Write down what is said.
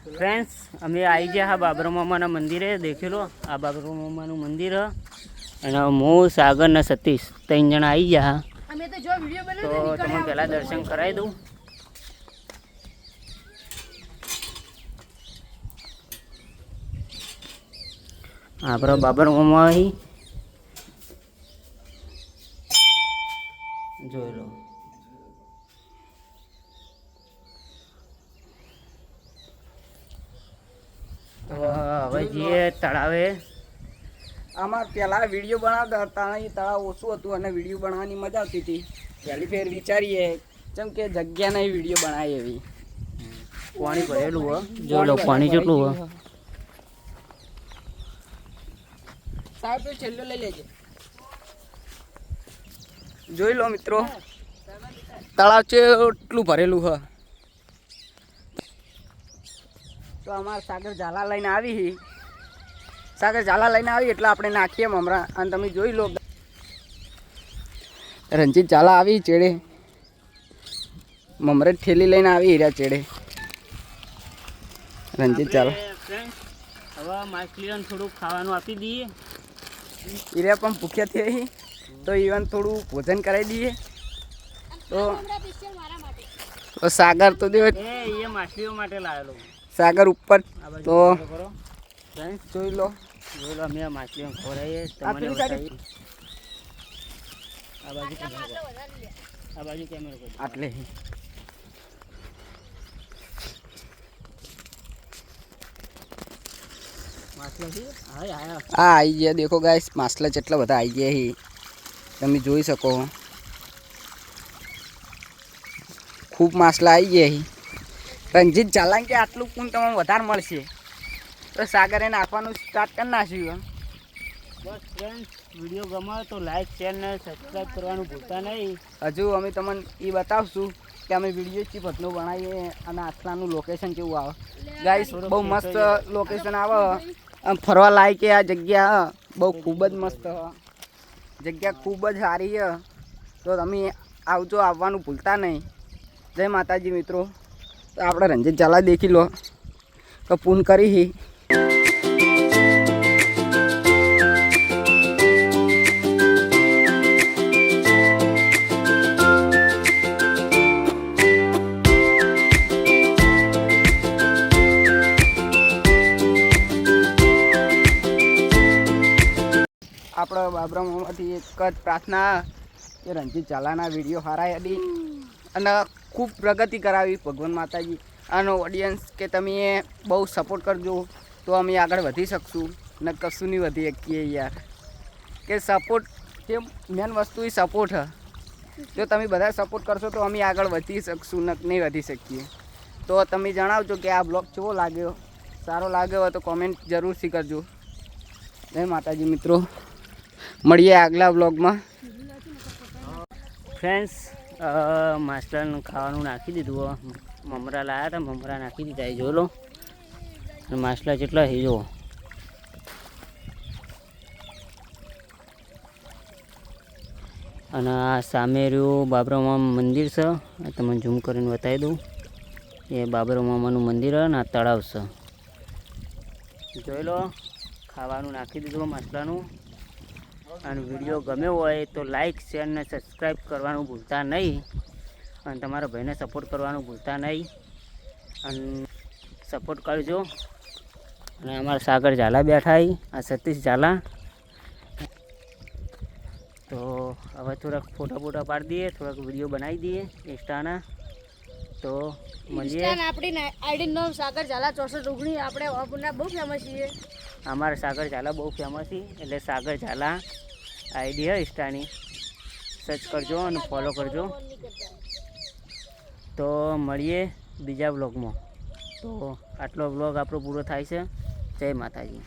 Friends अमे आई गया हाँ बाबर मामा मंदिर देखी लो आ बाबर मामा मंदिर है मु सागर ने सतीश 3 जण आई गया हाँ तो तमने पहला दर्शन कराई दूँ। आप बाबर मामा ही जो लो तो હવે જે તળાવે આમાં પહેલાં વિડીયો બનાવતા હતા એ તળાવ ઓછું હતું અને વિડીયો બનાવવાની મજા આવતી હતી. પહેલી ફેર વિચારીએ જેમ કે જગ્યા નહીં વિડીયો બનાવીએ એવી. પાણી ભરેલું હો જો લો પાણી કેટલું હો સાહેબ તો છેલ્લો લઈ લેજે. જોઈ લો મિત્રો તળાવ છે એટલું ભરેલું હ. તો અમારે સાગર ઝાલા લઈને આવી એટલે આપણે નાખીએ મમરા. અને તમે જોઈ લો રંજીત ઝાલા આવી ચેડે મમરે ઠેલી લઈને આવી હીરા ચેડે રંજીત ઝાલા. હવે માછલીઓને થોડું ખાવાનું આપી દઈએ. હીરા પણ ભૂખ્યા થઈ તો ઈવન થોડું ભોજન કરાવી દઈએ. તો સાગર તો દેવ એ માછલીઓ માટે લાવેલો સાગર ઉપર. તો જોઈ લો અમે માછલીઓ ખવડાવીએ તમને બતાવીએ. આ બાજુ કેમેરો આટલે હા આવી ગયા. દેખો ગાઈસ માછલા જેટલા બધા આવી ગયા હી તમે જોઈ શકો. ખૂબ માછલા આવી ગયા હી. રંજીત ઝાલા કે આટલું કુન તમને વધારે મળશે તો સાગરે નાખવાનું સ્ટાર્ટ કરી નાખ્યું. બસ ફ્રેન્ડ્સ વિડીયો ગમે તો લાઈક શેર ને સબસ્ક્રાઈબ કરવાનું ભૂલતા નહીં. હજુ અમે તમને એ બતાવશું કે અમે વિડીયો ચી ભટનો બનાવીએ અને આટલાનું લોકેશન કેવું આવે. ગાઈસ બહુ મસ્ત લોકેશન આવે. ફરવા લાયક આ જગ્યા બહુ ખૂબ જ મસ્ત જગ્યા, ખૂબ જ સારી છે. તો તમે આવજો, આવવાનું ભૂલતા નહીં. જય માતાજી મિત્રો. તો આપણે રંજીત ઝાલા દેખી લો તો પૂન કરી. આપણે બાબરામાંથી એક જ પ્રાર્થના કે રંજીત ઝાલાના વિડીયો સારા હતી અને ખૂબ પ્રગતિ કરાવી ભગવાન માતાજી. આનો ઓડિયન્સ કે તમે બહુ સપોર્ટ કરજો તો અમે આગળ વધી શકશું. ને કશું નહીં વધી શકીએ યાર. કે સપોર્ટ જે મેન વસ્તુ એ સપોર્ટ હ. જો તમે બધા સપોર્ટ કરશો તો અમે આગળ વધી શકશું, ને નહીં વધી શકીએ. તો તમે જણાવજો કે આ બ્લોગ કેવો લાગ્યો. સારો લાગ્યો હોય તો કોમેન્ટ જરૂરથી કરજો. જય માતાજી મિત્રો, મળીએ આગલા બ્લોગમાં. ફ્રેન્ડ્સ માછલાનું ખાવાનું નાખી દીધું. મમરા લાવ્યા હતા, મમરા નાખી દીધા. એ જો લો માછલા જેટલા છે જુઓ. અને આ સામે રહ્યું બાબરા મામા મંદિર છે. તમને ઝૂમ કરીને બતાવી દઉં. એ બાબરા મામાનું મંદિર અને આ તળાવ છે. જોઈ લો ખાવાનું નાખી દીધું માછલાનું. અને વિડીયો ગમ્યો હોય તો લાઈક શેર ને સબસ્ક્રાઈબ કરવાનું ભૂલતા નહીં. અને તમારા ભાઈને સપોર્ટ કરવાનું ભૂલતા નહીં. અને સપોર્ટ કરજો. અને અમારા સાગર ઝાલા બેઠા આ સતીશ ઝાલા. તો હવે થોડાક ફોટા પાડી દઈએ, થોડાક વિડીયો બનાવી દઈએ ઇન્સ્ટાના. તો મળીએ. આપણી આઈડી નો સાગર ઝાલા 6419. આપણે વાપુના બહુ ફેમસ છીએ. અમારા સાગર ઝાલા બહુ ફેમસ છે એટલે સાગર ઝાલા આઈડી હે ઇન્સ્ટાની. સર્ચ કરજો અને ફોલો કરજો. તો મળીએ બીજા બ્લોગમાં. તો આટલો બ્લોગ આપણો પૂરો થાય છે. જય માતાજી.